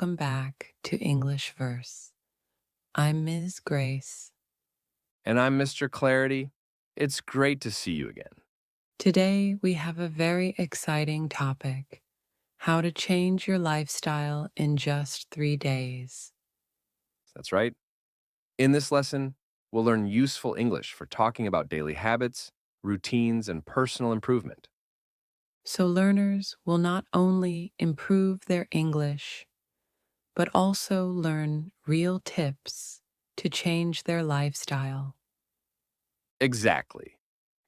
welcome back to English Verse. I'm Ms. Grace. And I'm Mr. Clarity. It's great to see you again. Today we have a very exciting topic: how to change your lifestyle in just 3 days. That's right. In this lesson, we'll learn useful English for talking about daily habits, routines, and personal improvement. So learners will not only improve their English, but also learn real tips to change their lifestyle. Exactly.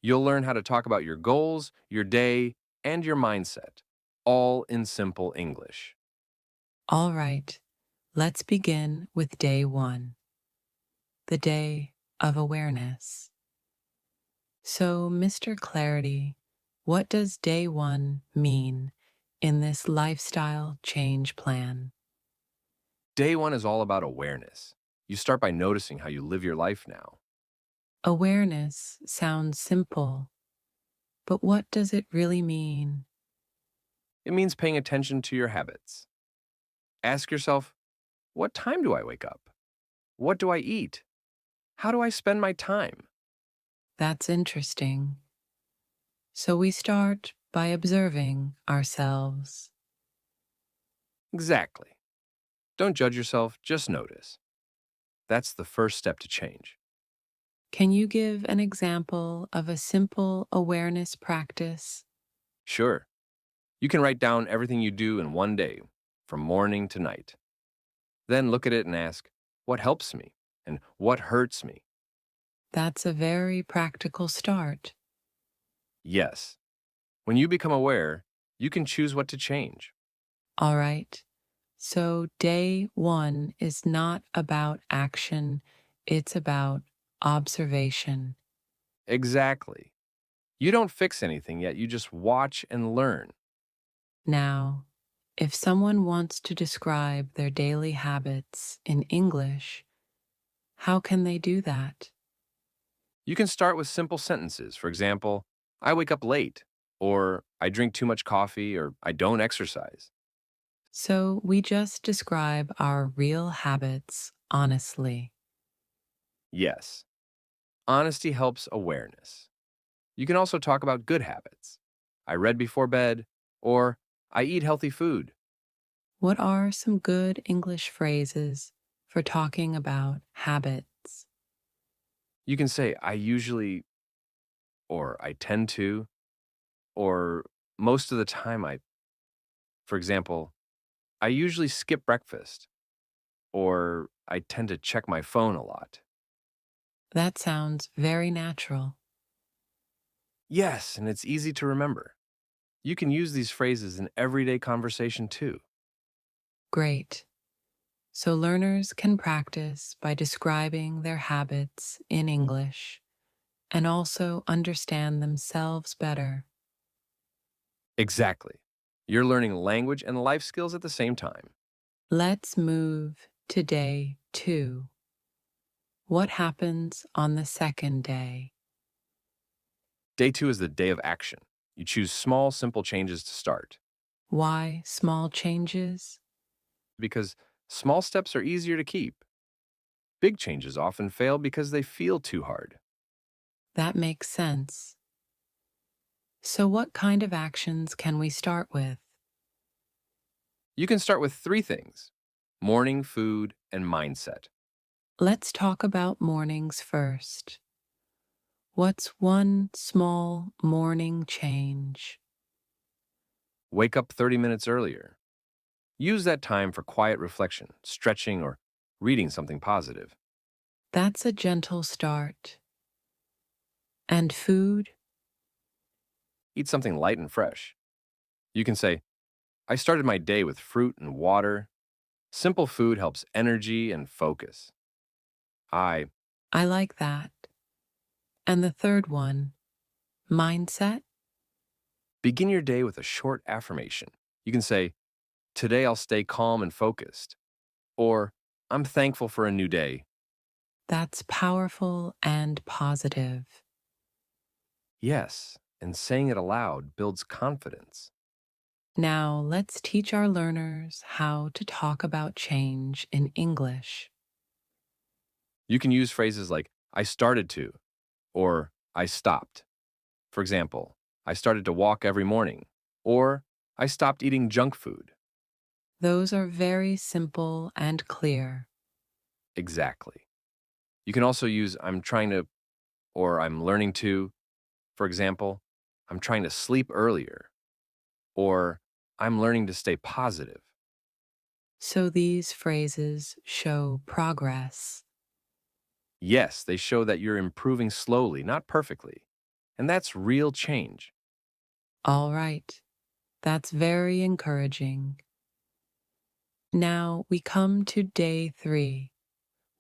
You'll learn how to talk about your goals, your day, and your mindset, all in simple English. All right, let's begin with day one, the day of awareness. So, Mr. Clarity, what does day one mean in this lifestyle change plan? Day one is all about awareness. You start by noticing how you live your life now. Awareness sounds simple, but what does it really mean? It means paying attention to your habits. Ask yourself, what time do I wake up? What do I eat? How do I spend my time? That's interesting. So, we start by observing ourselves. Exactly. Don't judge yourself, just notice. That's the first step to change. Can you give an example of a simple awareness practice? Sure, you can write down everything you do in one day, from morning to night. Then look at it and ask, what helps me and what hurts me? That's a very practical start. Yes, when you become aware, you can choose what to change. All right. So, day one is not about action, it's about observation. Exactly. You don't fix anything yet, you just watch and learn. Now, if someone wants to describe their daily habits in English, how can they do that? You can start with simple sentences. For example, I wake up late, or I drink too much coffee, or I don't exercise. So, we just describe our real habits honestly. Yes, honesty helps awareness. You can also talk about good habits. I read before bed, or I eat healthy food. What are some good English phrases for talking about habits? You can say, I usually, or I tend to, or most of the time for example, I usually skip breakfast, or I tend to check my phone a lot. That sounds very natural. Yes, and it's easy to remember. You can use these phrases in everyday conversation too. Great. So learners can practice by describing their habits in English and also understand themselves better. Exactly. You're learning language and life skills at the same time. Let's move to day two. What happens on the second day? Day two is the day of action. You choose small, simple changes to start Why small changes? because small steps are easier to keep. Big changes often fail because they feel too hard. That makes sense. So, what kind of actions can we start with? You can start with three things: morning, food, and mindset. Let's talk about mornings first. What's one small morning change? Wake up 30 minutes earlier. Use that time for quiet reflection, stretching, or reading something positive. That's a gentle start. And food? Eat something light and fresh. You can say, I started my day with fruit and water. Simple food helps energy and focus. I I like that. And the third one, mindset? begin your day with a short affirmation. You can say, today I'll stay calm and focused. Or, I'm thankful for a new day. That's powerful and positive. Yes, and saying it aloud builds confidence. Now, let's teach our learners how to talk about change in English. You can use phrases like, I started to, or I stopped. For example, I started to walk every morning, or I stopped eating junk food. Those are very simple and clear. Exactly. You can also use I'm trying to or I'm learning to. For example, I'm trying to sleep earlier, or I'm learning to stay positive. So these phrases show progress. Yes, they show that you're improving slowly, not perfectly. And that's real change. All right, that's very encouraging. Now we come to day 3.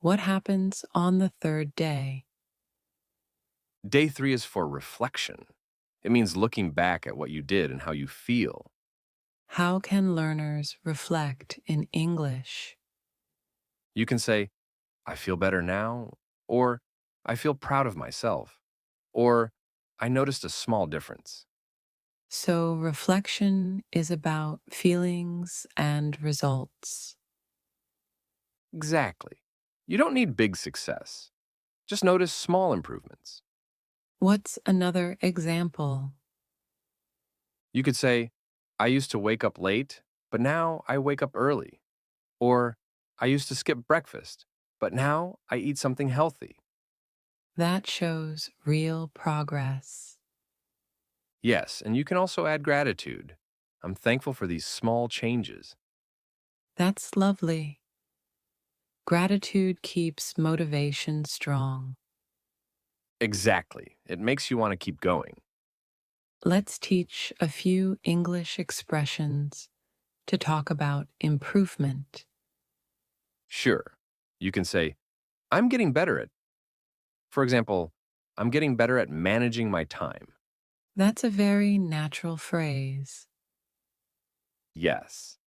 What happens on the third day? Day 3 is for reflection. It means looking back at what you did and how you feel. How can learners reflect in English? You can say, I feel better now, or I feel proud of myself, or I noticed a small difference. So, reflection is about feelings and results. Exactly. You don't need big success. Just notice small improvements. What's another example? You could say, I used to wake up late, but now I wake up early. Or, I used to skip breakfast, but now I eat something healthy. That shows real progress. Yes, and you can also add gratitude. I'm thankful for these small changes. That's lovely. Gratitude keeps motivation strong. Exactly. It makes you want to keep going. Let's teach a few English expressions to talk about improvement. Sure. You can say, I'm getting better at, for example, I'm getting better at managing my time. That's a very natural phrase. Yes.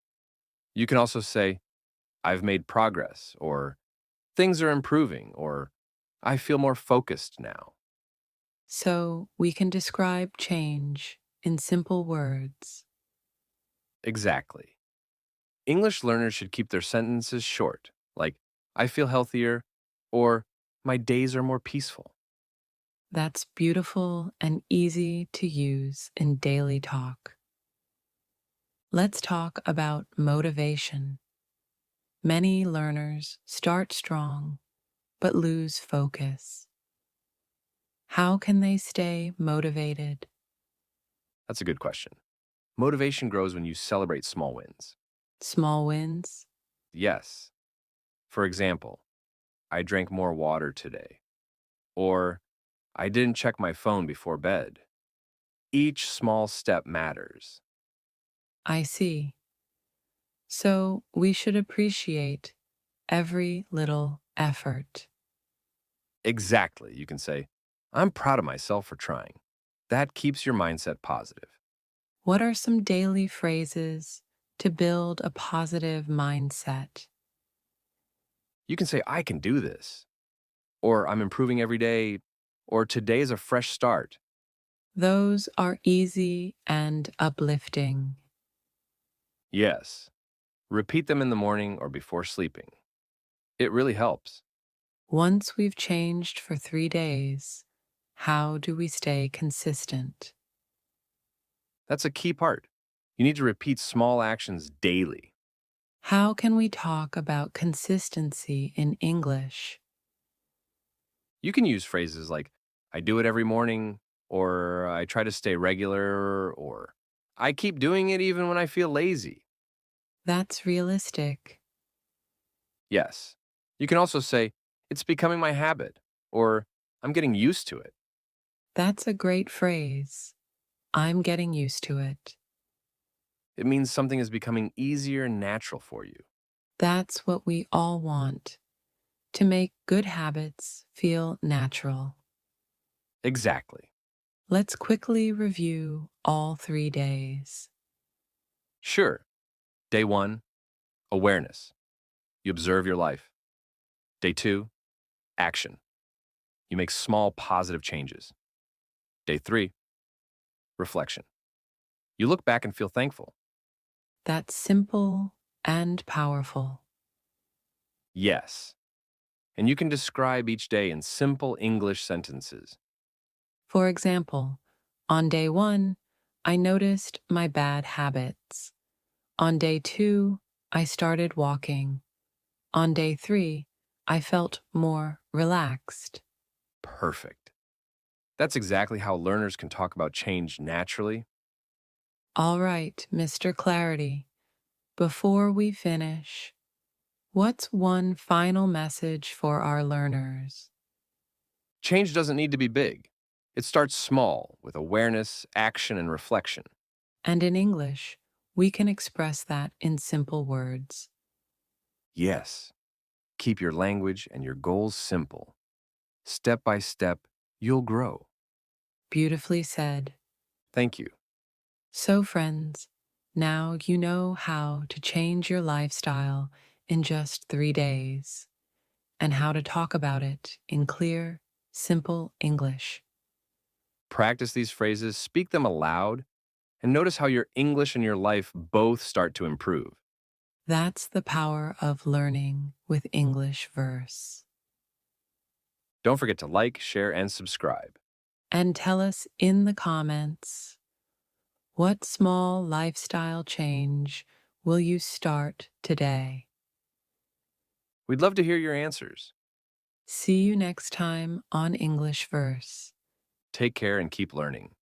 You can also say, I've made progress, or things are improving, or I feel more focused now. So we can describe change in simple words. Exactly. English learners should keep their sentences short, like, I feel healthier, or my days are more peaceful. That's beautiful and easy to use in daily talk. Let's talk about motivation. Many learners start strong but lose focus. How can they stay motivated? That's a good question. Motivation grows when you celebrate small wins. Small wins? Yes. For example, I drank more water today, or I didn't check my phone before bed. Each small step matters. I see. So we should appreciate every little effort. Exactly. You can say, I'm proud of myself for trying. That keeps your mindset positive. What are some daily phrases to build a positive mindset? You can say, I can do this, or I'm improving every day, or today is a fresh start. Those are easy and uplifting. Yes. Repeat them in the morning or before sleeping. It really helps. Once we've changed for 3 days, how do we stay consistent? That's a key part. You need to repeat small actions daily. How can we talk about consistency in English? You can use phrases like, I do it every morning, or I try to stay regular, or I keep doing it even when I feel lazy. That's realistic. Yes. You can also say, it's becoming my habit, or I'm getting used to it. That's a great phrase. I'm getting used to it. It means something is becoming easier and natural for you. That's what we all want to make good habits feel natural. Exactly. Let's quickly review all 3 days. Sure. Day 1, awareness. You observe your life. Day 2, action. You make small positive changes. Day 3, reflection. You look back and feel thankful. that's simple and powerful. Yes. And you can describe each day in simple English sentences. For example, on day 1, I noticed my bad habits. On day 2, I started walking. On day 3, I felt more relaxed. Perfect. That's exactly how learners can talk about change naturally. All right, Mr. Clarity, before we finish, what's one final message for our learners? Change doesn't need to be big. It starts small with awareness, action, and reflection. And in English, we can express that in simple words. Yes, keep your language and your goals simple. Step by step, you'll grow. Beautifully said. Thank you. So, friends, now you know how to change your lifestyle in just 3 days and how to talk about it in clear, simple English. Practice these phrases, speak them aloud, and notice how your English and your life both start to improve. That's the power of learning with English verse. Don't forget to like, share, and subscribe. And tell us in the comments, what small lifestyle change will you start today? We'd love to hear your answers. See you next time on English verse. Take care and keep learning.